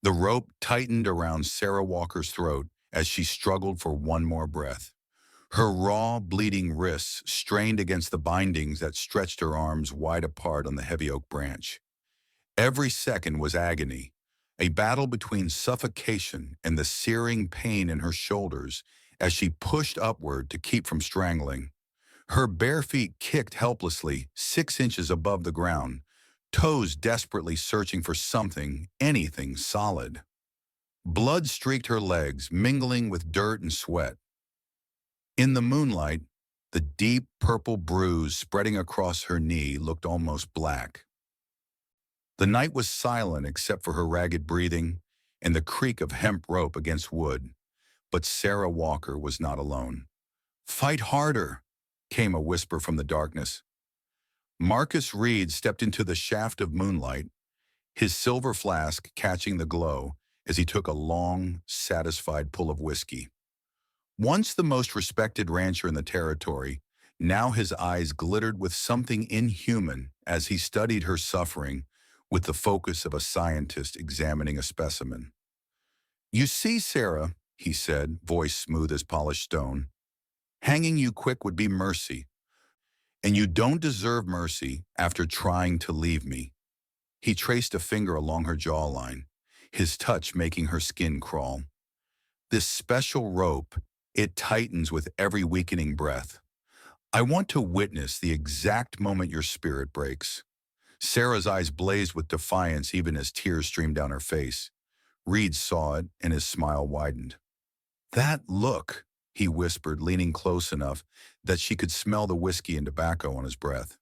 The rope tightened around Sarah Walker's throat as she struggled for one more breath. Her raw, bleeding wrists strained against the bindings that stretched her arms wide apart on the heavy oak branch. Every second was agony, a battle between suffocation and the searing pain in her shoulders as she pushed upward to keep from strangling. Her bare feet kicked helplessly 6 inches above the ground, toes desperately searching for something, anything solid. Blood streaked her legs, mingling with dirt and sweat. In the moonlight, the deep purple bruise spreading across her knee looked almost black. The night was silent except for her ragged breathing and the creak of hemp rope against wood, but Sarah Walker was not alone. "Fight harder," came a whisper from the darkness. Marcus Reed stepped into the shaft of moonlight, his silver flask catching the glow as he took a long, satisfied pull of whiskey. Once the most respected rancher in the territory, now his eyes glittered with something inhuman as he studied her suffering with the focus of a scientist examining a specimen. "You see, Sarah," he said, voice smooth as polished stone, "hanging you quick would be mercy, and you don't deserve mercy after trying to leave me." He traced a finger along her jawline, his touch making her skin crawl. "This special rope, it tightens with every weakening breath. I want to witness the exact moment your spirit breaks." Sarah's eyes blazed with defiance even as tears streamed down her face. Reed saw it, and his smile widened. "That look," he whispered, leaning close enough that she could smell the whiskey and tobacco on his breath.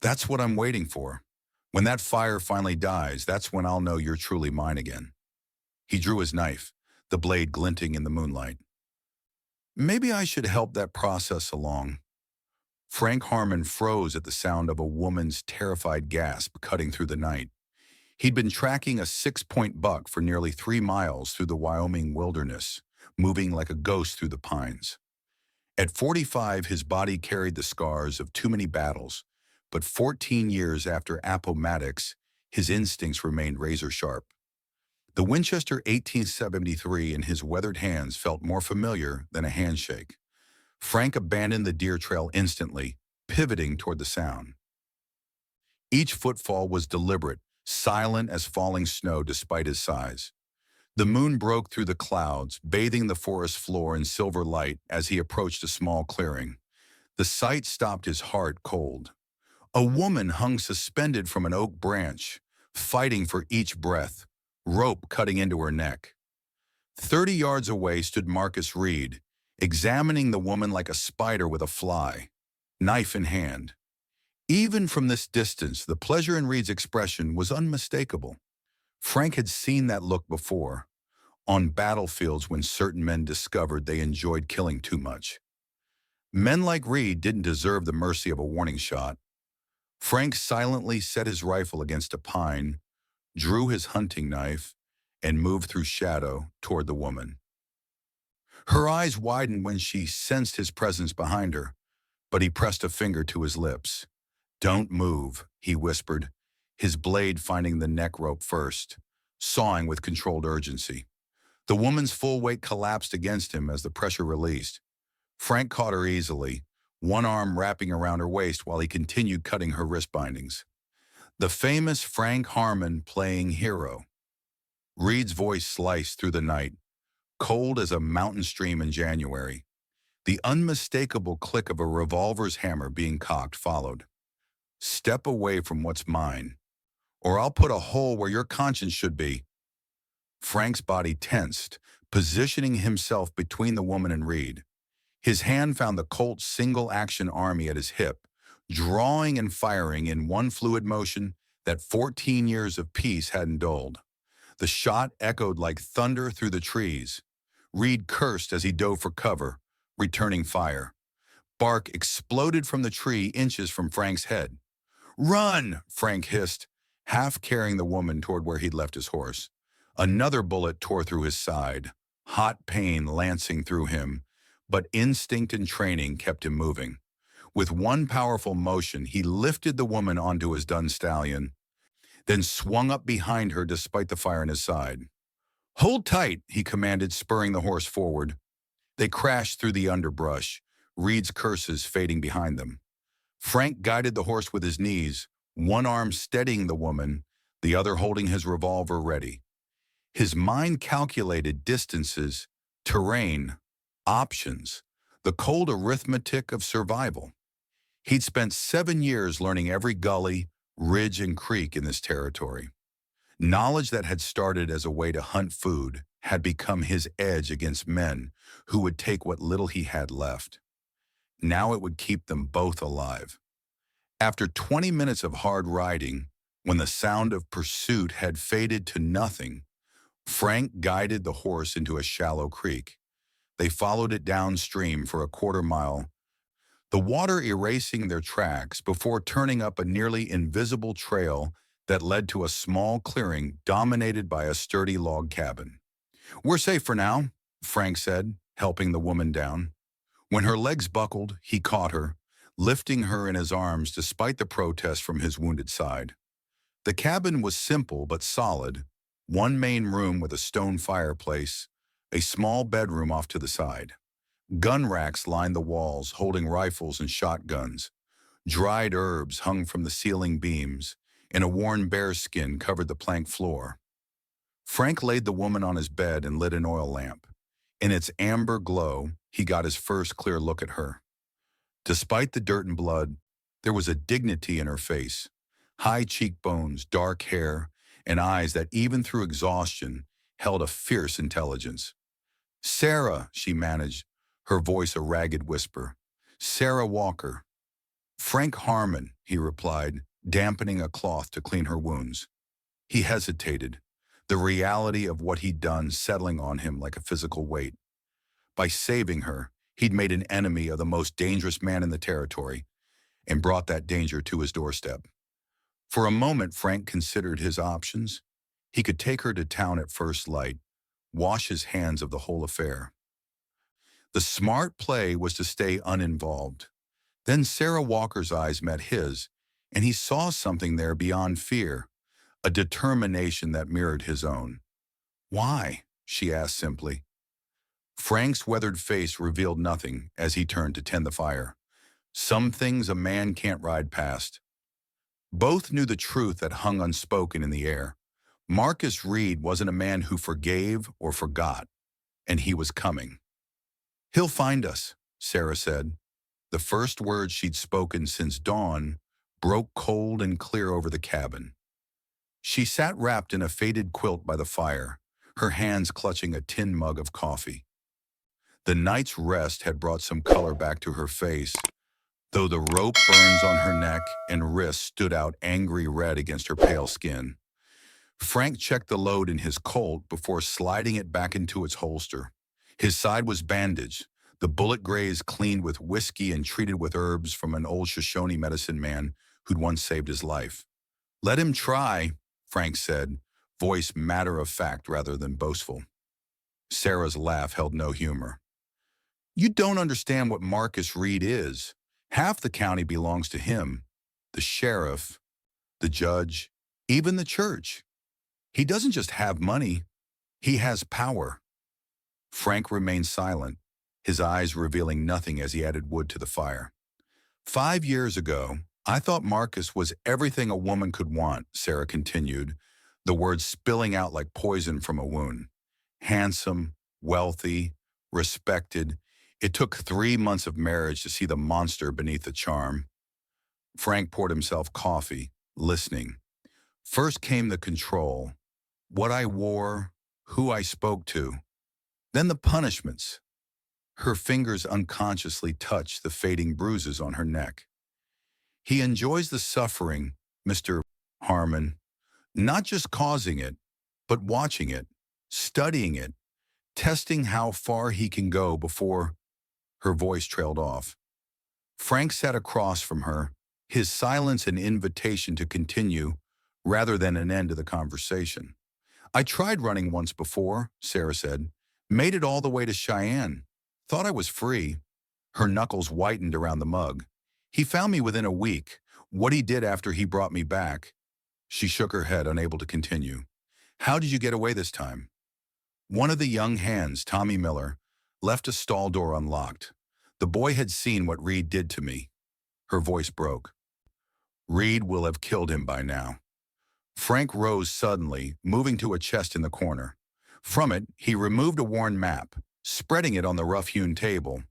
"That's what I'm waiting for. When that fire finally dies, that's when I'll know you're truly mine again." He drew his knife, the blade glinting in the moonlight. "Maybe I should help that process along." Frank Harmon froze at the sound of a woman's terrified gasp cutting through the night. He'd been tracking a 6-point buck for nearly 3 miles through the Wyoming wilderness, moving like a ghost through the pines. At 45, his body carried the scars of too many battles, but 14 years after Appomattox, his instincts remained razor-sharp. The Winchester 1873 in his weathered hands felt more familiar than a handshake. Frank abandoned the deer trail instantly, pivoting toward the sound. Each footfall was deliberate, silent as falling snow despite his size. The moon broke through the clouds, bathing the forest floor in silver light as he approached a small clearing. The sight stopped his heart cold. A woman hung suspended from an oak branch, fighting for each breath, rope cutting into her neck. 30 yards away stood Marcus Reed, examining the woman like a spider with a fly, knife in hand. Even from this distance, the pleasure in Reed's expression was unmistakable. Frank had seen that look before, on battlefields when certain men discovered they enjoyed killing too much. Men like Reed didn't deserve the mercy of a warning shot. Frank silently set his rifle against a pine, drew his hunting knife, and moved through shadow toward the woman. Her eyes widened when she sensed his presence behind her, but he pressed a finger to his lips. "Don't move," he whispered, his blade finding the neck rope first, sawing with controlled urgency. The woman's full weight collapsed against him as the pressure released. Frank caught her easily, one arm wrapping around her waist while he continued cutting her wrist bindings. The famous Frank Harmon playing hero. Reed's voice sliced through the night, cold as a mountain stream in January. The unmistakable click of a revolver's hammer being cocked followed. "Step away from what's mine, or I'll put a hole where your conscience should be." Frank's body tensed, positioning himself between the woman and Reed. His hand found the Colt's single-action army at his hip, drawing and firing in one fluid motion that 14 years of peace hadn't dulled. The shot echoed like thunder through the trees. Reed cursed as he dove for cover, returning fire. Bark exploded from the tree inches from Frank's head. "Run!" Frank hissed, half carrying the woman toward where he'd left his horse. Another bullet tore through his side, hot pain lancing through him, but instinct and training kept him moving. With one powerful motion, he lifted the woman onto his dun stallion. then swung up behind her despite the fire in his side. "Hold tight," he commanded, spurring the horse forward. They crashed through the underbrush, Reed's curses fading behind them. Frank guided the horse with his knees, one arm steadying the woman, the other holding his revolver ready. His mind calculated distances, terrain, options, the cold arithmetic of survival. He'd spent 7 years learning every gully, ridge, and creek in this territory. Knowledge that had started as a way to hunt food had become his edge against men who would take what little he had left. Now it would keep them both alive. After 20 minutes of hard riding, when the sound of pursuit had faded to nothing, Frank guided the horse into a shallow creek. They followed it downstream for a quarter-mile, the water erasing their tracks before turning up a nearly invisible trail that led to a small clearing dominated by a sturdy log cabin. "We're safe for now," Frank said, helping the woman down. When her legs buckled, he caught her, lifting her in his arms despite the protest from his wounded side. The cabin was simple but solid, one main room with a stone fireplace, a small bedroom off to the side. Gun racks lined the walls, holding rifles and shotguns. Dried herbs hung from the ceiling beams, and a worn bearskin covered the plank floor. Frank laid the woman on his bed and lit an oil lamp. In its amber glow, he got his first clear look at her. Despite the dirt and blood, there was a dignity in her face. High cheekbones, dark hair, and eyes that even through exhaustion held a fierce intelligence. "Sarah," she managed, her voice a ragged whisper. "Sarah Walker." "Frank Harmon," he replied, dampening a cloth to clean her wounds. He hesitated, the reality of what he'd done settling on him like a physical weight. By saving her, he'd made an enemy of the most dangerous man in the territory and brought that danger to his doorstep. For a moment, Frank considered his options. He could take her to town at first light, wash his hands of the whole affair. The smart play was to stay uninvolved. Then Sarah Walker's eyes met his, and he saw something there beyond fear, a determination that mirrored his own. "Why?" she asked simply. Frank's weathered face revealed nothing as he turned to tend the fire. "Some things a man can't ride past." Both knew the truth that hung unspoken in the air. Marcus Reed wasn't a man who forgave or forgot, and he was coming. "He'll find us," Sarah said. The first words she'd spoken since dawn broke cold and clear over the cabin. She sat wrapped in a faded quilt by the fire, her hands clutching a tin mug of coffee. The night's rest had brought some color back to her face, though the rope burns on her neck and wrists stood out angry red against her pale skin. Frank checked the load in his Colt before sliding it back into its holster. His side was bandaged, the bullet grazed cleaned with whiskey and treated with herbs from an old Shoshone medicine man who'd once saved his life. "Let him try," Frank said, voice matter-of-fact rather than boastful. Sarah's laugh held no humor. "You don't understand what Marcus Reed is. Half the county belongs to him, the sheriff, the judge, even the church. He doesn't just have money, he has power." Frank remained silent, his eyes revealing nothing as he added wood to the fire. "5 years ago, I thought Marcus was everything a woman could want," Sarah continued, the words spilling out like poison from a wound. "Handsome, wealthy, respected. It took 3 months of marriage to see the monster beneath the charm." Frank poured himself coffee, listening. First came the control, what I wore, who I spoke to. Then the punishments. Her fingers unconsciously touched the fading bruises on her neck. "He enjoys the suffering, Mr. Harmon, not just causing it, but watching it, studying it, testing how far he can go before—" Her voice trailed off. Frank sat across from her, his silence an invitation to continue rather than an end to the conversation. "I tried running once before," Sarah said. "Made it all the way to Cheyenne. Thought I was free." Her knuckles whitened around the mug. "He found me within a week. What he did after he brought me back. She shook her head, unable to continue. How did you get away this time? One of the young hands, Tommy Miller, left a stall door unlocked. The boy had seen what Reed did to me. Her voice broke. Reed will have killed him by now. Frank rose suddenly, moving to a chest in the corner. From it, he removed a worn map, spreading it on the rough-hewn table.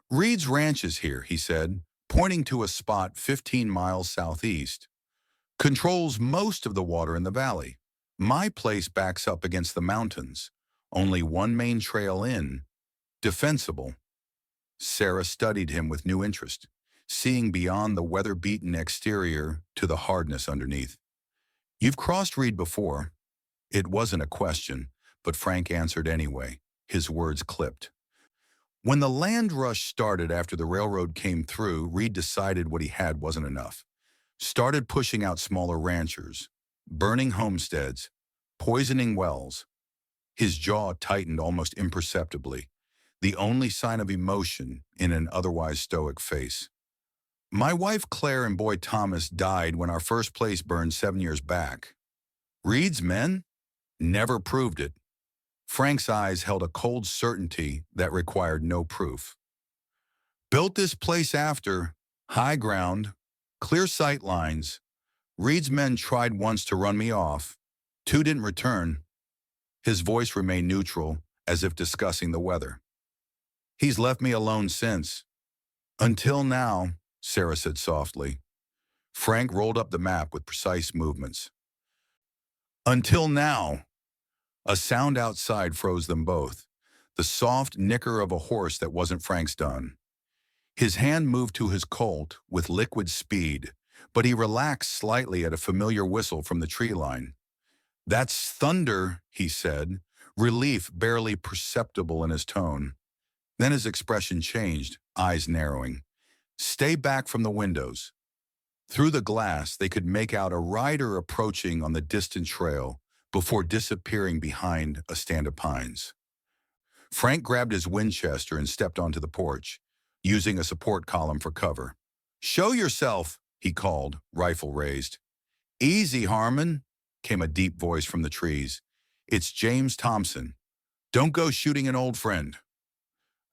Reed's ranch is here, he said, pointing to a spot 15 miles southeast. Controls most of the water in the valley. My place backs up against the mountains. Only one main trail in. Defensible. Sarah studied him with new interest, seeing beyond the weather-beaten exterior to the hardness underneath. You've crossed Reed before. It wasn't a question, but Frank answered anyway, his words clipped. When the land rush started after the railroad came through, Reed decided what he had wasn't enough. Started pushing out smaller ranchers, burning homesteads, poisoning wells. His jaw tightened almost imperceptibly, the only sign of emotion in an otherwise stoic face. My wife Claire and boy Thomas died when our first place burned 7 years back. Reed's men? Never proved it. Frank's eyes held a cold certainty that required no proof. Built this place after, high ground, clear sight lines. Reed's men tried once to run me off. 2 didn't return. His voice remained neutral, as if discussing the weather. He's left me alone since. Until now, Sarah said softly. Frank rolled up the map with precise movements. Until now. A sound outside froze them both, the soft nicker of a horse that wasn't Frank's done. His hand moved to his Colt with liquid speed, but he relaxed slightly at a familiar whistle from the tree line. That's thunder, he said, relief barely perceptible in his tone. Then his expression changed, eyes narrowing. Stay back from the windows. Through the glass, they could make out a rider approaching on the distant trail before disappearing behind a stand of pines. Frank grabbed his Winchester and stepped onto the porch, using a support column for cover. Show yourself, he called, rifle raised. Easy, Harmon, came a deep voice from the trees. It's James Thompson. Don't go shooting an old friend.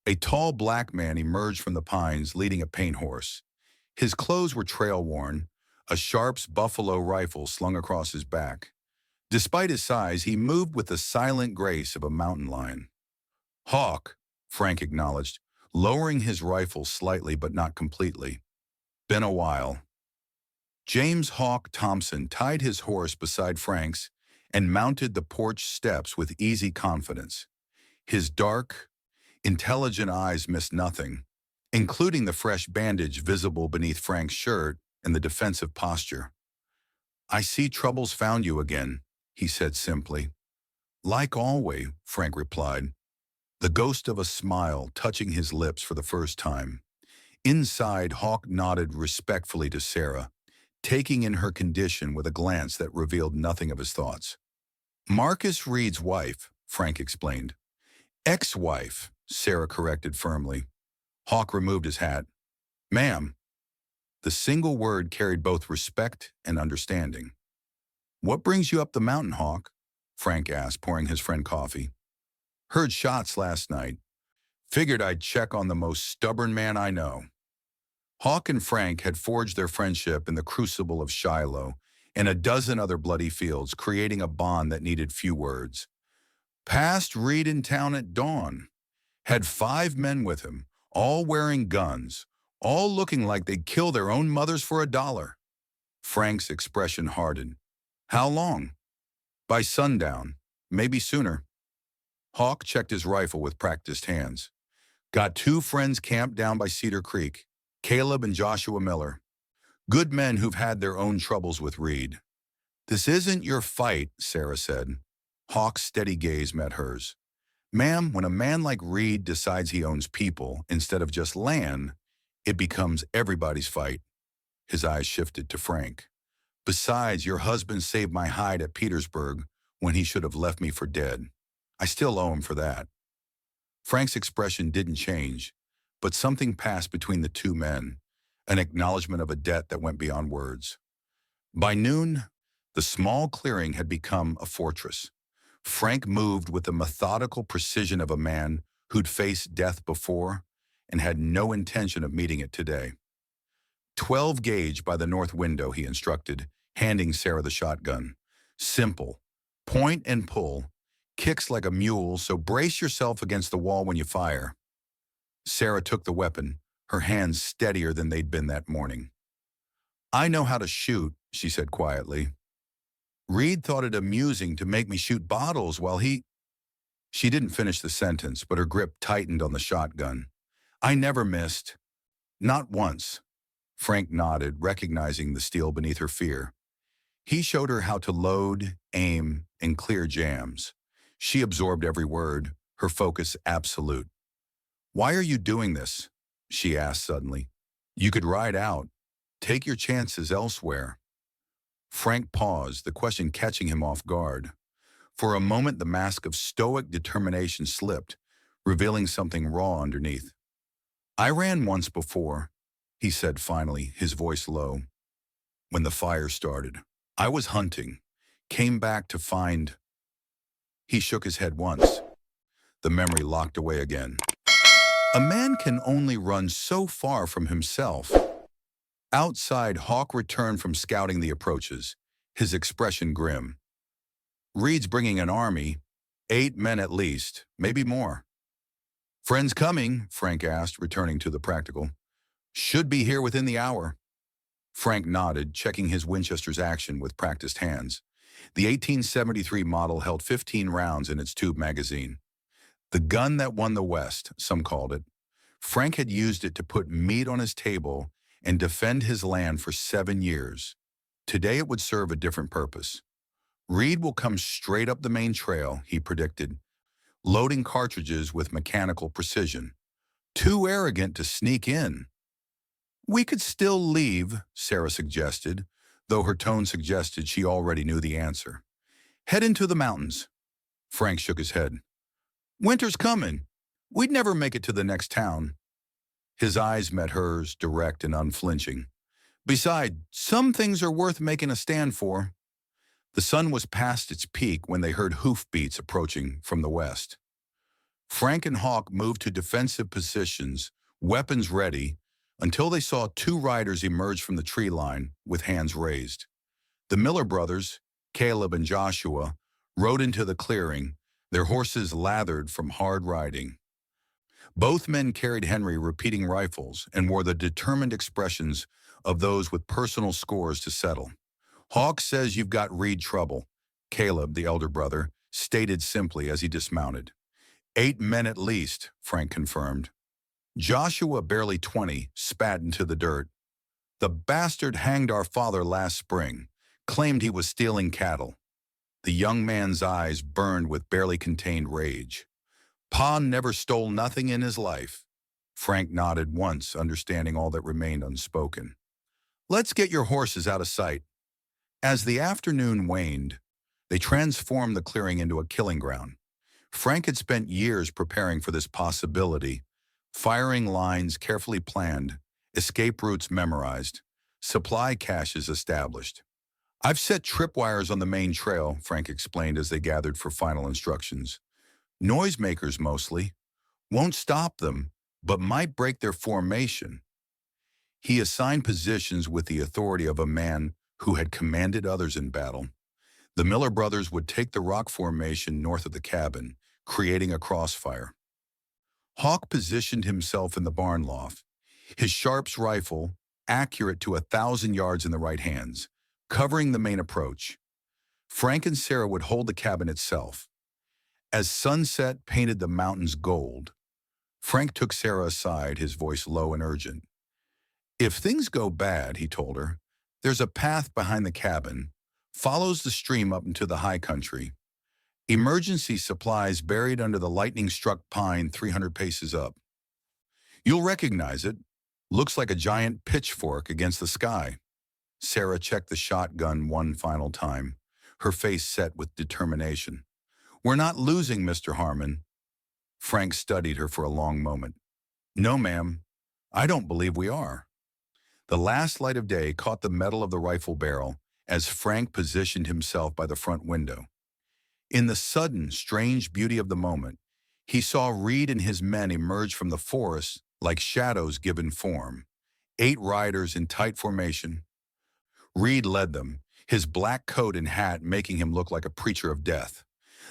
A tall black man emerged from the pines leading a paint horse. His clothes were trail-worn, a Sharps buffalo rifle slung across his back. Despite his size, he moved with the silent grace of a mountain lion. Hawk, Frank acknowledged, lowering his rifle slightly but not completely. Been a while. James Hawk Thompson tied his horse beside Frank's and mounted the porch steps with easy confidence. His dark, intelligent eyes missed nothing, including the fresh bandage visible beneath Frank's shirt and the defensive posture. I see trouble's found you again, he said simply. Like always, Frank replied, the ghost of a smile touching his lips for the first time. Inside, Hawk nodded respectfully to Sarah, taking in her condition with a glance that revealed nothing of his thoughts. Marcus Reed's wife, Frank explained. Ex-wife, Sarah corrected firmly. Hawk removed his hat. Ma'am. The single word carried both respect and understanding. What brings you up the mountain, Hawk? Frank asked, pouring his friend coffee. Heard shots last night. Figured I'd check on the most stubborn man I know. Hawk and Frank had forged their friendship in the crucible of Shiloh and a dozen other bloody fields, creating a bond that needed few words. Passed Reed in town at dawn. Had 5 men with him, all wearing guns, all looking like they'd kill their own mothers for $1. Frank's expression hardened. How long? By sundown, maybe sooner. Hawk checked his rifle with practiced hands. Got 2 friends camped down by Cedar Creek, Caleb and Joshua Miller. Good men who've had their own troubles with Reed. This isn't your fight, Sarah said. Hawk's steady gaze met hers. Ma'am, when a man like Reed decides he owns people instead of just land, it becomes everybody's fight. His eyes shifted to Frank. Besides, your husband saved my hide at Petersburg when he should have left me for dead. I still owe him for that. Frank's expression didn't change, but something passed between the 2 men, an acknowledgement of a debt that went beyond words. By noon, The small clearing had become a fortress. Frank moved with the methodical precision of a man who'd faced death before and had no intention of meeting it today. 12 gauge by the north window, he instructed, handing Sarah the shotgun. Simple. Point and pull. Kicks like a mule, so brace yourself against the wall when you fire. Sarah took the weapon, her hands steadier than they'd been that morning. I know how to shoot, she said quietly. Reed thought it amusing to make me shoot bottles while he... She didn't finish the sentence, but her grip tightened on the shotgun. I never missed. Not once. Frank nodded, recognizing the steel beneath her fear. He showed her how to load, aim, and clear jams. She absorbed every word, her focus absolute. Why are you doing this? She asked suddenly. You could ride out. Take your chances elsewhere. Frank paused, the question catching him off guard. For a moment, the mask of stoic determination slipped, revealing something raw underneath. I ran once before, he said finally, his voice low. When the fire started, I was hunting, came back to find... He shook his head once. The memory locked away again. A man can only run so far from himself. Outside, Hawk returned from scouting the approaches, his expression grim. Reed's bringing an army, 8 men at least, maybe more. Friends coming, Frank asked, returning to the practical. Should be here within the hour. Frank nodded, checking his Winchester's action with practiced hands. The 1873 model held 15 rounds in its tube magazine. The gun that won the West, some called it. Frank had used it to put meat on his table and defend his land for 7 years. Today it would serve a different purpose. Reed will come straight up the main trail, he predicted, loading cartridges with mechanical precision. Too arrogant to sneak in. We could still leave, Sarah suggested, though her tone suggested she already knew the answer. Head into the mountains. Frank shook his head. Winter's coming. We'd never make it to the next town. His eyes met hers, direct and unflinching. Besides, some things are worth making a stand for. The sun was past its peak when they heard hoofbeats approaching from the west. Frank and Hawk moved to defensive positions, weapons ready, until they saw 2 riders emerge from the tree line with hands raised. The Miller brothers, Caleb and Joshua, rode into the clearing, their horses lathered from hard riding. Both men carried Henry repeating rifles and wore the determined expressions of those with personal scores to settle. Hawk says you've got Reed trouble, Caleb, the elder brother, stated simply as he dismounted. 8 men at least, Frank confirmed. Joshua, barely 20, spat into the dirt. The bastard hanged our father last spring, claimed he was stealing cattle. The young man's eyes burned with barely contained rage. Pa never stole nothing in his life. Frank nodded once, understanding all that remained unspoken. Let's get your horses out of sight. As the afternoon waned, they transformed the clearing into a killing ground. Frank had spent years preparing for this possibility, firing lines carefully planned, escape routes memorized, supply caches established. I've set tripwires on the main trail, Frank explained as they gathered for final instructions. Noisemakers mostly. Won't stop them, but might break their formation. He assigned positions with the authority of a man who had commanded others in battle. The Miller brothers would take the rock formation north of the cabin, creating a crossfire. Hawk positioned himself in the barn loft, his Sharps rifle accurate to 1,000 yards in the right hands, covering the main approach. Frank and Sarah would hold the cabin itself. As sunset painted the mountains gold, Frank took Sarah aside, his voice low and urgent. If things go bad, he told her, there's a path behind the cabin, follows the stream up into the high country. Emergency supplies buried under the lightning-struck pine 300 paces up. You'll recognize it. Looks like a giant pitchfork against the sky. Sarah checked the shotgun one final time, her face set with determination. We're not losing, Mr. Harmon. Frank studied her for a long moment. No, ma'am. I don't believe we are. The last light of day caught the metal of the rifle barrel, as Frank positioned himself by the front window. In the sudden, strange beauty of the moment, he saw Reed and his men emerge from the forest like shadows given form. 8 riders in tight formation. Reed led them, his black coat and hat making him look like a preacher of death.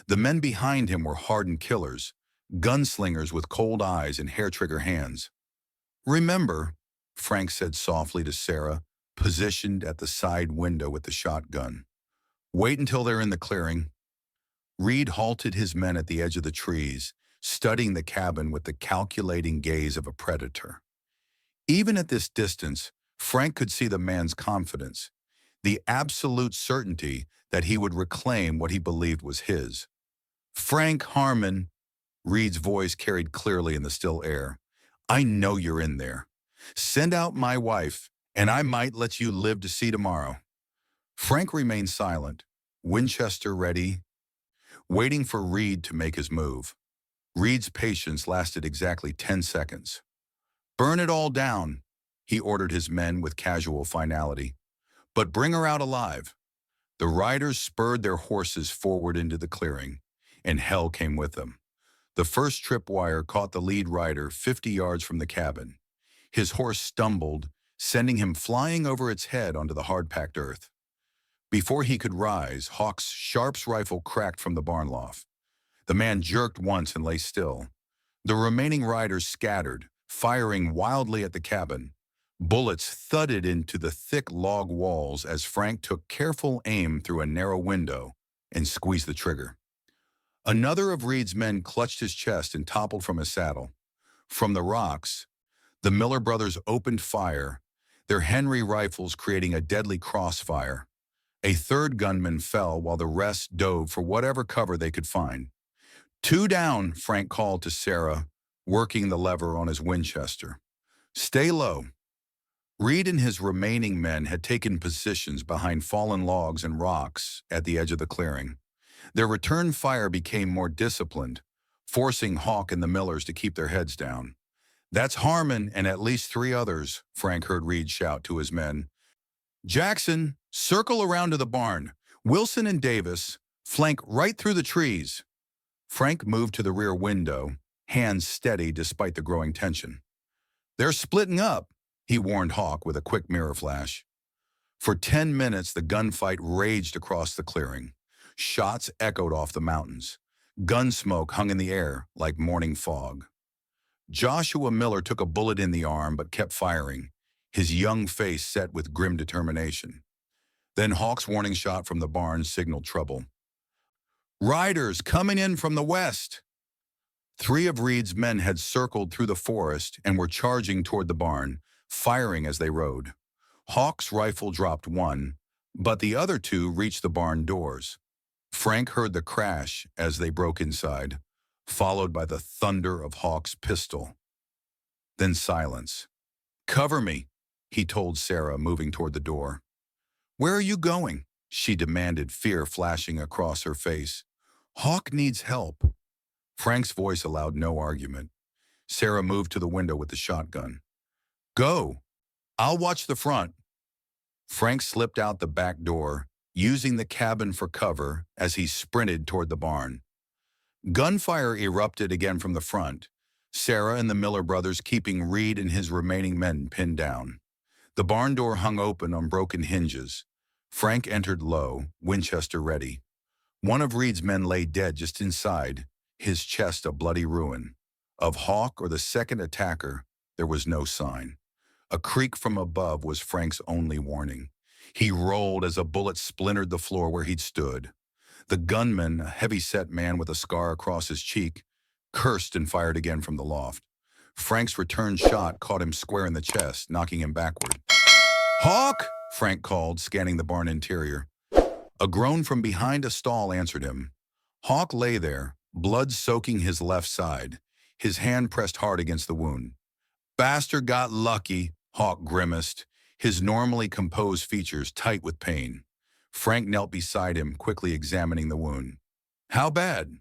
The men behind him were hardened killers, gunslingers with cold eyes and hair-trigger hands. "Remember," Frank said softly to Sarah, positioned at the side window with the shotgun. "Wait until they're in the clearing." Reed halted his men at the edge of the trees, studying the cabin with the calculating gaze of a predator. Even at this distance, Frank could see the man's confidence, the absolute certainty that he would reclaim what he believed was his. "Frank Harmon," Reed's voice carried clearly in the still air, "I know you're in there. Send out my wife, and I might let you live to see tomorrow." Frank remained silent, Winchester ready, waiting for Reed to make his move. Reed's patience lasted exactly 10 seconds. "Burn it all down," he ordered his men with casual finality. "But bring her out alive." The riders spurred their horses forward into the clearing, and hell came with them. The first tripwire caught the lead rider 50 yards from the cabin. His horse stumbled, sending him flying over its head onto the hard-packed earth. Before he could rise, Hawk's Sharps rifle cracked from the barn loft. The man jerked once and lay still. The remaining riders scattered, firing wildly at the cabin. Bullets thudded into the thick log walls as Frank took careful aim through a narrow window and squeezed the trigger. Another of Reed's men clutched his chest and toppled from his saddle. From the rocks, the Miller brothers opened fire, their Henry rifles creating a deadly crossfire. A third gunman fell while the rest dove for whatever cover they could find. "Two down," Frank called to Sarah, working the lever on his Winchester. "Stay low." Reed and his remaining men had taken positions behind fallen logs and rocks at the edge of the clearing. Their return fire became more disciplined, forcing Hawk and the Millers to keep their heads down. "That's Harmon and at least 3 others," Frank heard Reed shout to his men. "Jackson, circle around to the barn. Wilson and Davis, flank right through the trees." Frank moved to the rear window, hands steady despite the growing tension. "They're splitting up," he warned Hawk with a quick mirror flash. For 10 minutes, the gunfight raged across the clearing. Shots echoed off the mountains. Gun smoke hung in the air like morning fog. Joshua Miller took a bullet in the arm but kept firing, his young face set with grim determination. Then Hawk's warning shot from the barn signaled trouble. "Riders coming in from the west!" 3 of Reed's men had circled through the forest and were charging toward the barn, firing as they rode. Hawk's rifle dropped one, but the other 2 reached the barn doors. Frank heard the crash as they broke inside, followed by the thunder of Hawk's pistol. Then silence. "Cover me," he told Sarah, moving toward the door. "Where are you going?" she demanded, fear flashing across her face. "Hawk needs help." Frank's voice allowed no argument. Sarah moved to the window with the shotgun. "Go. I'll watch the front." Frank slipped out the back door, using the cabin for cover as he sprinted toward the barn. Gunfire erupted again from the front, Sarah and the Miller brothers keeping Reed and his remaining men pinned down. The barn door hung open on broken hinges. Frank entered low, Winchester ready. One of Reed's men lay dead just inside, his chest a bloody ruin. Of Hawk or the second attacker, there was no sign. A creak from above was Frank's only warning. He rolled as a bullet splintered the floor where he'd stood. The gunman, a heavy-set man with a scar across his cheek, cursed and fired again from the loft. Frank's return shot caught him square in the chest, knocking him backward. "Hawk!" Frank called, scanning the barn interior. A groan from behind a stall answered him. Hawk lay there, blood soaking his left side, his hand pressed hard against the wound. "Bastard got lucky," Hawk grimaced, his normally composed features tight with pain. Frank knelt beside him, quickly examining the wound. "How bad?"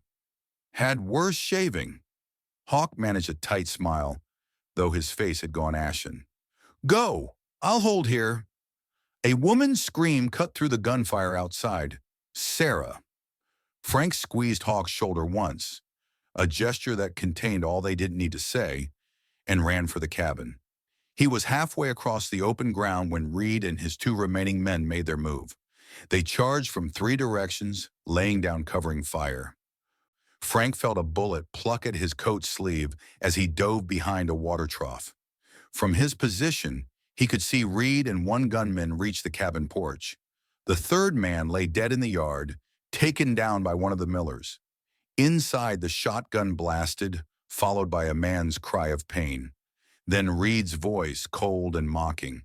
"Had worse shaving." Hawk managed a tight smile, though his face had gone ashen. "Go! I'll hold here." A woman's scream cut through the gunfire outside. Sarah. Frank squeezed Hawk's shoulder once, a gesture that contained all they didn't need to say, and ran for the cabin. He was halfway across the open ground when Reed and his two remaining men made their move. They charged from three directions, laying down covering fire. Frank felt a bullet pluck at his coat sleeve as he dove behind a water trough. From his position, he could see Reed and one gunman reach the cabin porch. The third man lay dead in the yard, taken down by one of the Millers. Inside, the shotgun blasted, followed by a man's cry of pain. Then Reed's voice, cold and mocking.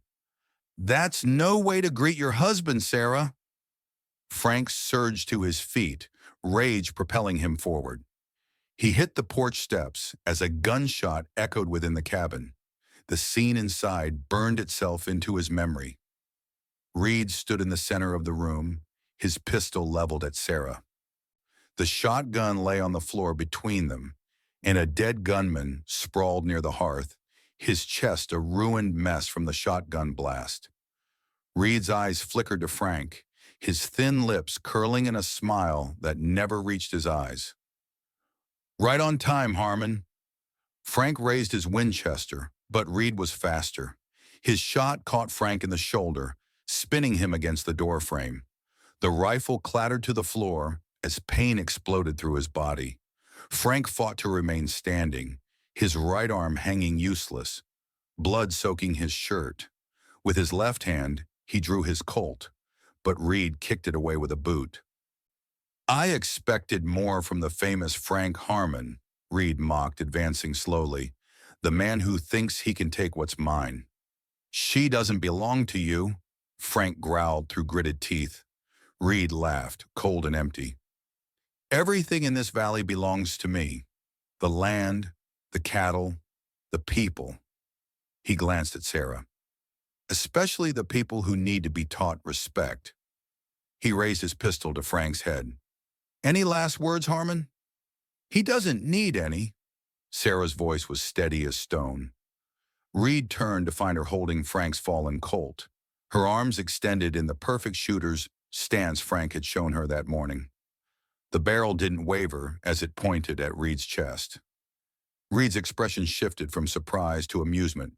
"That's no way to greet your husband, Sarah." Frank surged to his feet, rage propelling him forward. He hit the porch steps as a gunshot echoed within the cabin. The scene inside burned itself into his memory. Reed stood in the center of the room, his pistol leveled at Sarah. The shotgun lay on the floor between them, and a dead gunman sprawled near the hearth, his chest a ruined mess from the shotgun blast. Reed's eyes flickered to Frank, his thin lips curling in a smile that never reached his eyes. "Right on time, Harmon." Frank raised his Winchester, but Reed was faster. His shot caught Frank in the shoulder, spinning him against the doorframe. The rifle clattered to the floor as pain exploded through his body. Frank fought to remain standing, his right arm hanging useless, blood soaking his shirt. With his left hand, he drew his Colt, but Reed kicked it away with a boot. "I expected more from the famous Frank Harmon," Reed mocked, advancing slowly. "The man who thinks he can take what's mine." "She doesn't belong to you," Frank growled through gritted teeth. Reed laughed, cold and empty. "Everything in this valley belongs to me. The land, the cattle, the people." He glanced at Sarah. "Especially the people who need to be taught respect." He raised his pistol to Frank's head. "Any last words, Harmon?" "He doesn't need any." Sarah's voice was steady as stone. Reed turned to find her holding Frank's fallen Colt, her arms extended in the perfect shooter's stance Frank had shown her that morning. The barrel didn't waver as it pointed at Reed's chest. Reed's expression shifted from surprise to amusement.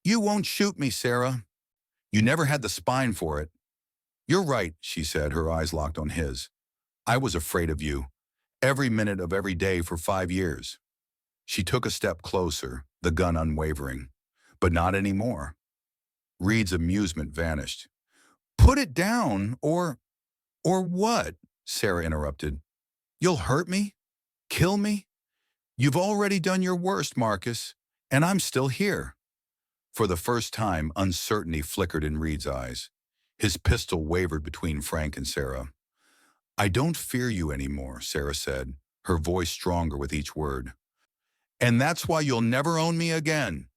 "You won't shoot me, Sarah. You never had the spine for it." "You're right," she said, her eyes locked on his. "I was afraid of you, every minute of every day for 5 years." She took a step closer, the gun unwavering. But not anymore. Reed's amusement vanished. "Put it down, or what?" Sarah interrupted. "You'll hurt me? Kill me? You've already done your worst, Marcus, and I'm still here." For the first time, uncertainty flickered in Reed's eyes. His pistol wavered between Frank and Sarah. "I don't fear you anymore," Sarah said, her voice stronger with each word. "And that's why you'll never own me again."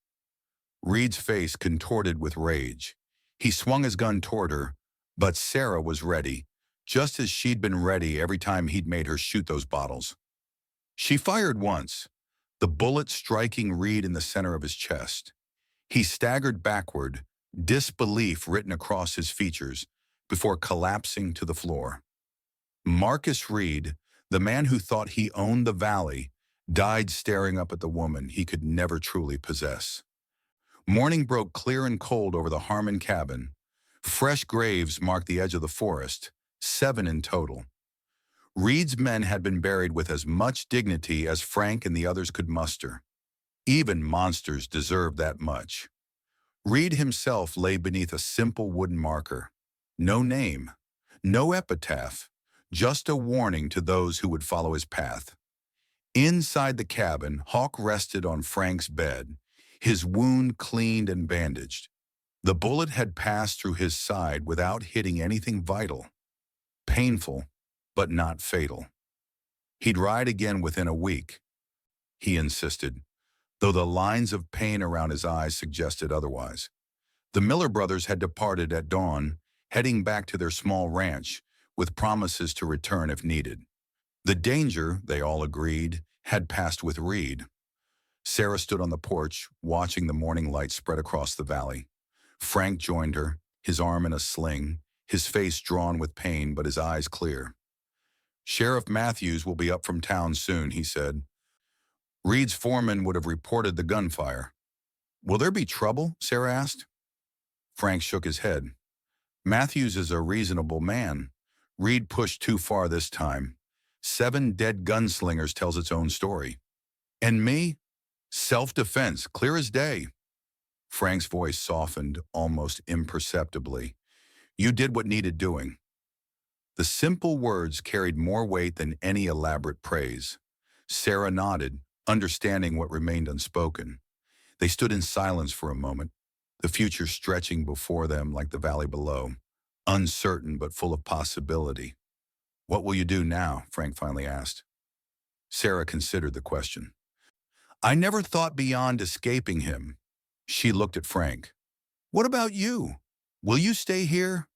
Reed's face contorted with rage. He swung his gun toward her, but Sarah was ready, just as she'd been ready every time he'd made her shoot those bottles. She fired once, the bullet striking Reed in the center of his chest. He staggered backward, disbelief written across his features, before collapsing to the floor. Marcus Reed, the man who thought he owned the valley, died staring up at the woman he could never truly possess. Morning broke clear and cold over the Harmon cabin. Fresh graves marked the edge of the forest, 7 in total. Reed's men had been buried with as much dignity as Frank and the others could muster. Even monsters deserved that much. Reed himself lay beneath a simple wooden marker. No name, no epitaph, just a warning to those who would follow his path. Inside the cabin, Hawk rested on Frank's bed, his wound cleaned and bandaged. The bullet had passed through his side without hitting anything vital. Painful, but not fatal. He'd ride again within a week, he insisted, though the lines of pain around his eyes suggested otherwise. The Miller brothers had departed at dawn, heading back to their small ranch, with promises to return if needed. The danger, they all agreed, had passed with Reed. Sarah stood on the porch, watching the morning light spread across the valley. Frank joined her, his arm in a sling, his face drawn with pain but his eyes clear. "Sheriff Matthews will be up from town soon," he said. "Reed's foreman would have reported the gunfire." "Will there be trouble?" Sarah asked. Frank shook his head. "Matthews is a reasonable man. Reed pushed too far this time. 7 dead gunslingers tells its own story. And me? Self-defense, clear as day." Frank's voice softened almost imperceptibly. "You did what needed doing." The simple words carried more weight than any elaborate praise. Sarah nodded, understanding what remained unspoken. They stood in silence for a moment, the future stretching before them like the valley below, uncertain but full of possibility. "What will you do now?" Frank finally asked. Sarah considered the question. "I never thought beyond escaping him." She looked at Frank. "What about you? Will you stay here?"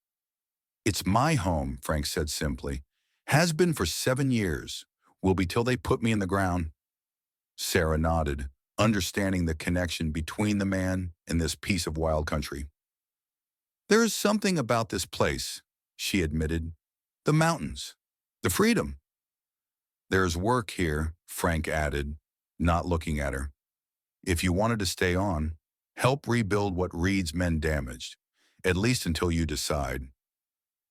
"It's my home," Frank said simply. "Has been for 7 years. Will be till they put me in the ground." Sarah nodded, understanding the connection between the man and this piece of wild country. "There is something about this place," she admitted. "The mountains. The freedom." "There's work here," Frank added, not looking at her. "If you wanted to stay on, help rebuild what Reed's men damaged, at least until you decide."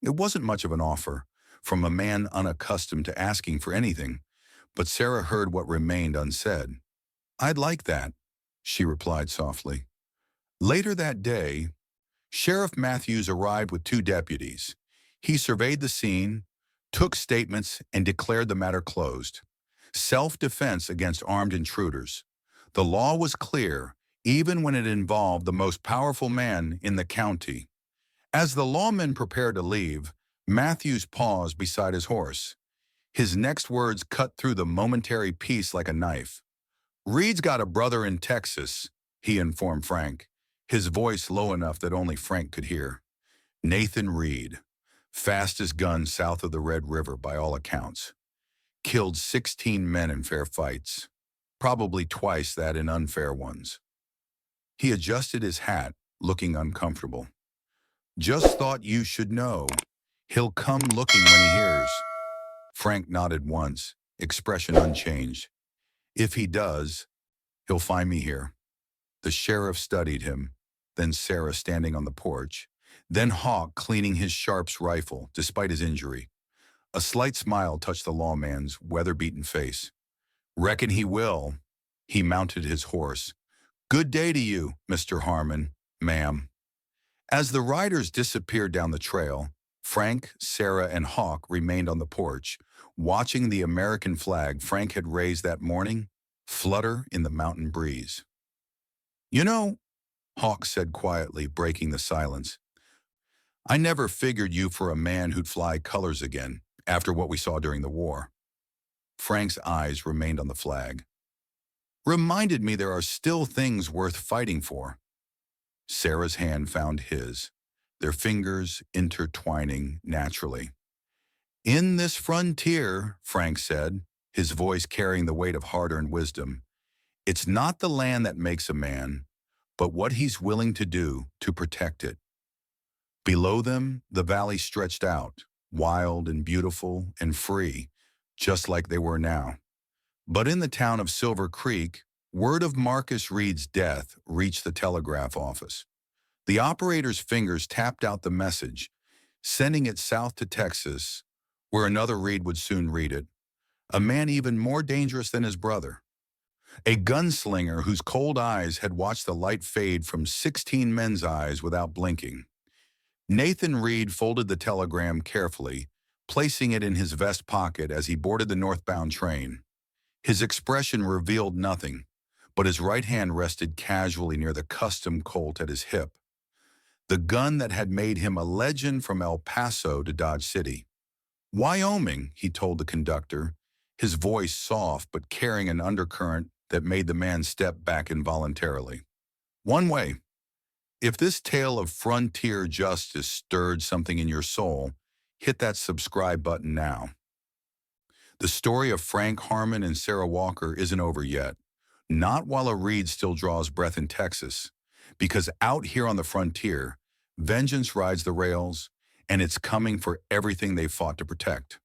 It wasn't much of an offer, from a man unaccustomed to asking for anything, but Sarah heard what remained unsaid. "I'd like that," she replied softly. Later that day, Sheriff Matthews arrived with 2 deputies. He surveyed the scene, took statements, and declared the matter closed. Self-defense against armed intruders. The law was clear, even when it involved the most powerful man in the county. As the lawmen prepared to leave, Matthews paused beside his horse. His next words cut through the momentary peace like a knife. "Reed's got a brother in Texas," he informed Frank, his voice low enough that only Frank could hear. "Nathan Reed, fastest gun south of the Red River by all accounts. Killed 16 men in fair fights, probably twice that in unfair ones." He adjusted his hat, looking uncomfortable. "Just thought you should know. He'll come looking when he hears." Frank nodded once, expression unchanged. "If he does, he'll find me here." The sheriff studied him, then Sarah standing on the porch, then Hawk cleaning his Sharps rifle despite his injury. A slight smile touched the lawman's weather-beaten face. "Reckon he will." He mounted his horse. "Good day to you, Mr. Harmon, ma'am." As the riders disappeared down the trail, Frank, Sarah, and Hawk remained on the porch, watching the American flag Frank had raised that morning flutter in the mountain breeze. "You know," Hawk said quietly, breaking the silence, "I never figured you for a man who'd fly colors again after what we saw during the war." Frank's eyes remained on the flag. "Reminded me there are still things worth fighting for." Sarah's hand found his, their fingers intertwining naturally. "In this frontier," Frank said, his voice carrying the weight of hard-earned wisdom, "it's not the land that makes a man, but what he's willing to do to protect it." Below them, the valley stretched out, wild and beautiful and free, just like they were now. But in the town of Silver Creek, word of Marcus Reed's death reached the telegraph office. The operator's fingers tapped out the message, sending it south to Texas, where another Reed would soon read it. A man even more dangerous than his brother. A gunslinger whose cold eyes had watched the light fade from 16 men's eyes without blinking. Nathan Reed folded the telegram carefully, placing it in his vest pocket as he boarded the northbound train. His expression revealed nothing, but his right hand rested casually near the custom Colt at his hip. The gun that had made him a legend from El Paso to Dodge City. "Wyoming," he told the conductor, his voice soft but carrying an undercurrent that made the man step back involuntarily. "One way. If this tale of frontier justice stirred something in your soul, hit that subscribe button now." The story of Frank Harmon and Sarah Walker isn't over yet. Not while a Reed still draws breath in Texas. Because out here on the frontier, Vengeance rides the rails, and it's coming for everything they fought to protect.